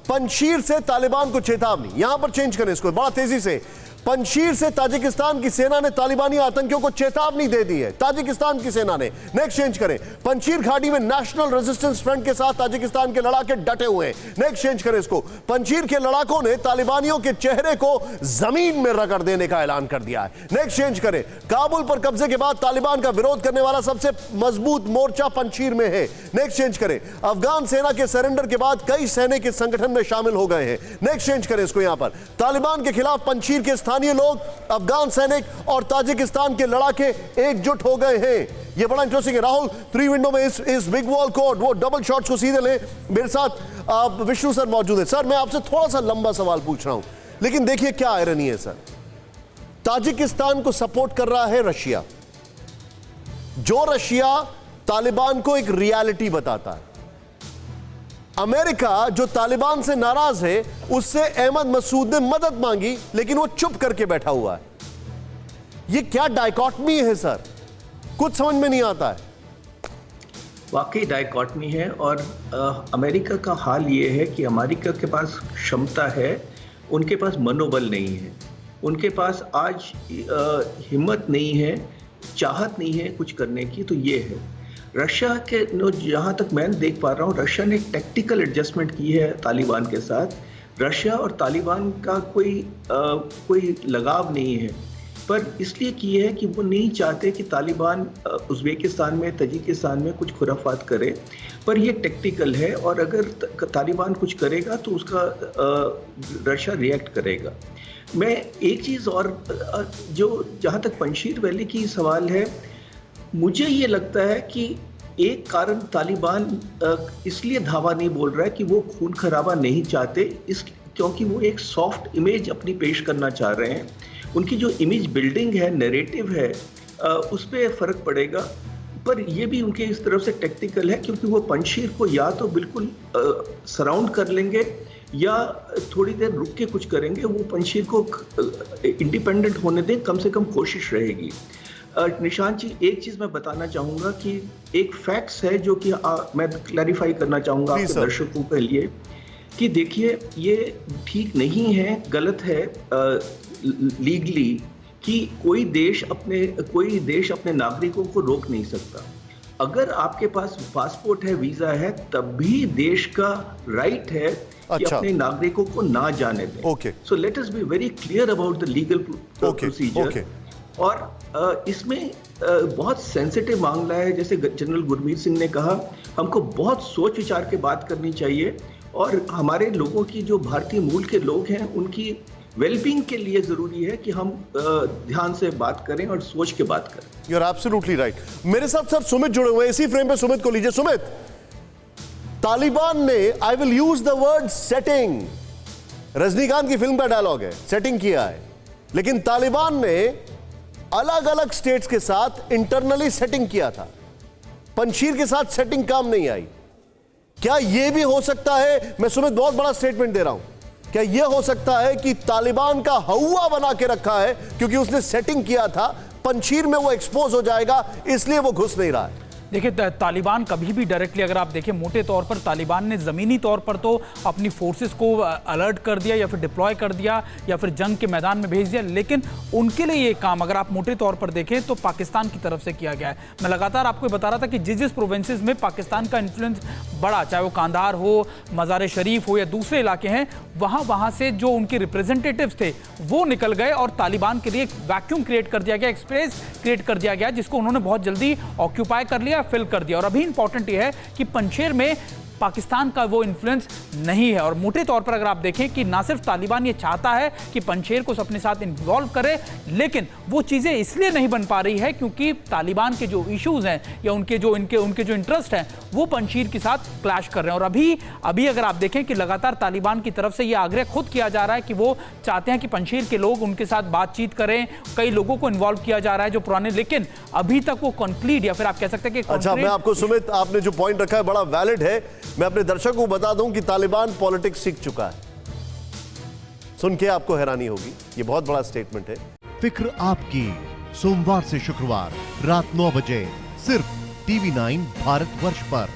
पंजशीर से तालिबान को चेतावनी, यहां पर चेंज करें इसको बड़ा तेजी से। पंजशीर से ताजिकिस्तान की सेना ने तालिबानी आतंकियों को चेतावनी दे दी है, ताजिकिस्तान की सेना ने। नेक्स्ट चेंज करें, पंजशीर घाटी में नेशनल रेजिस्टेंस फ्रंट के साथ ताजिकिस्तान के लड़ाके डटे हुए हैं। नेक्स्ट चेंज करें इसको, पंजशीर के लड़ाकों ने तालिबानियों के चेहरे को जमीन में रगड़ देने का ऐलान कर दिया है। नेक्स्ट चेंज करें, काबुल पर कब्जे के बाद तालिबान का विरोध करने वाला सबसे मजबूत मोर्चा पंजशीर में है। नेक्स्ट चेंज करें, अफगान सेना के सरेंडर के बाद कई सैनिक इस संगठन में शामिल हो गए हैं। नेक्स्ट चेंज करें इसको, यहां पर तालिबान के खिलाफ पंजशीर के स्थानीय लोग, अफगान सैनिक और ताजिकिस्तान के लड़ाके एकजुट हो गए हैं। ये बड़ा इंटरेस्टिंग है। राहुल, 3 विंडो में इस बिग वॉल कोड वो डबल शॉट्स को सीधे लें। मेरे साथ विष्णु सर मौजूद है। सर, मैं आपसे थोड़ा सा लंबा सवाल पूछ रहा हूं, लेकिन देखिए क्या आयरनी है सर। ताजिकिस्तान को सपोर्ट कर रहा है रशिया, जो रशिया तालिबान को एक रियलिटी बताता है। अमेरिका जो तालिबान से नाराज है, उससे अहमद मसूद ने मदद मांगी, लेकिन वो चुप करके बैठा हुआ है। ये क्या डायकॉटमी है सर, कुछ समझ में नहीं आता है। वाकई डायकॉटमी है। और अमेरिका का हाल ये है कि अमेरिका के पास क्षमता है, उनके पास मनोबल नहीं है, उनके पास आज हिम्मत नहीं है, चाहत नहीं है कुछ करने की। तो ये है रशिया के, जहाँ तक मैं देख पा रहा हूँ, रशिया ने एक टैक्टिकल एडजस्टमेंट की है तालिबान के साथ। रशिया और तालिबान का कोई लगाव नहीं है, पर इसलिए की है कि वो नहीं चाहते कि तालिबान उज़्बेकिस्तान में, तजिकिस्तान में कुछ खुराफात करे। पर ये टैक्टिकल है, और अगर तालिबान कुछ करेगा तो उसका रशिया रिएक्ट करेगा। मैं एक चीज़ और, जो जहाँ तक पंजशीर वैली की सवाल है, मुझे ये लगता है कि एक कारण तालिबान इसलिए धावा नहीं बोल रहा है कि वो खून खराबा नहीं चाहते, क्योंकि वो एक सॉफ्ट इमेज अपनी पेश करना चाह रहे हैं। उनकी जो इमेज बिल्डिंग है, नैरेटिव है, उस पर फ़र्क पड़ेगा। पर ये भी उनके इस तरफ से टैक्टिकल है, क्योंकि वो पंजशीर को या तो बिल्कुल सराउंड कर लेंगे या थोड़ी देर रुक के कुछ करेंगे। वो पंजशीर को इंडिपेंडेंट होने दें, कम से कम कोशिश रहेगी। निशांत जी, एक चीज़ मैं बताना चाहूँगा कि एक फैक्ट्स है जो कि मैं क्लैरिफाई करना चाहूँगा आपके दर्शकों के लिए, कि देखिए ये ठीक नहीं है, गलत है लीगली, कि कोई देश अपने नागरिकों को रोक नहीं सकता। अगर आपके पास पासपोर्ट है, वीज़ा है, तब भी देश का राइट है कि अपने नागरिकों को ना जाने दें। So let us be very clear about the legal procedure. और इसमें बहुत सेंसिटिव मामला है, जैसे जनरल गुरमीत सिंह ने कहा, हमको बहुत सोच विचार के बात करनी चाहिए, और हमारे लोगों की, जो भारतीय मूल के लोग हैं, उनकी वेलबींग के लिए जरूरी है कि हम ध्यान से बात करें और सोच के बात करें। You are absolutely right. मेरे साथ सर सुमित जुड़े हुए हैं, इसी फ्रेम पे सुमित को लीजिए। सुमित, तालिबान ने, I will use the word setting, Rajinikanth की फिल्म का डायलॉग है, सेटिंग किया है, लेकिन तालिबान ने अलग अलग स्टेट्स के साथ इंटरनली सेटिंग किया था। पंजशीर के साथ सेटिंग काम नहीं आई। क्या यह भी हो सकता है, मैं सुमित बहुत बड़ा स्टेटमेंट दे रहा हूं, क्या यह हो सकता है कि तालिबान का हवा बना के रखा है, क्योंकि उसने सेटिंग किया था, पंजशीर में वो एक्सपोज हो जाएगा, इसलिए वो घुस नहीं रहा है? देखिए, तालिबान कभी भी डायरेक्टली, अगर आप देखें मोटे तौर पर, तालिबान ने ज़मीनी तौर पर तो अपनी फोर्सेस को अलर्ट कर दिया या फिर डिप्लॉय कर दिया या फिर जंग के मैदान में भेज दिया, लेकिन उनके लिए ये काम, अगर आप मोटे तौर पर देखें, तो पाकिस्तान की तरफ से किया गया है। मैं लगातार आपको बता रहा था कि जिस प्रोविंसेस में पाकिस्तान का इन्फ्लुएंस बड़ा, चाहे वो कांधार हो, मज़ार शरीफ हो या दूसरे इलाके हैं, वहाँ से जो उनके रिप्रेजेंटेटिव्स थे वो निकल गए और तालिबान के लिए एक वैक्यूम क्रिएट कर दिया गया, एक स्पेस क्रिएट कर दिया गया, जिसको उन्होंने बहुत जल्दी ऑक्यूपाई कर लिया, फिल कर दिया। और अभी इंपॉर्टेंट यह है कि पंजशीर में पाकिस्तान का वो इन्फ्लुएंस नहीं है। और मोटे तौर पर अगर आप देखें कि ना सिर्फ तालिबान ये चाहता है कि पंजशीर को अपने साथ इन्वॉल्व करे, लेकिन वो चीज़ें इसलिए नहीं बन पा रही है क्योंकि तालिबान के जो इश्यूज हैं या उनके जो इंटरेस्ट हैं, वो पंजशीर के साथ क्लैश कर रहे हैं। और अभी अगर आप देखें कि लगातार तालिबान की तरफ से ये आग्रह खुद किया जा रहा है कि वो चाहते हैं कि पंजशीर के लोग उनके साथ बातचीत करें, कई लोगों को इन्वॉल्व किया जा रहा है जो पुराने, लेकिन अभी तक वो कंप्लीट, या फिर आप कह सकते हैं कि अच्छा, मैं आपको सुमित, आपने जो पॉइंट रखा है बड़ा वैलिड है। मैं अपने दर्शकों को बता दूं कि तालिबान पॉलिटिक्स सीख चुका है। सुन के आपको हैरानी होगी, ये बहुत बड़ा स्टेटमेंट है। फिक्र आपकी, सोमवार से शुक्रवार रात 9 बजे सिर्फ TV9 भारतवर्ष पर।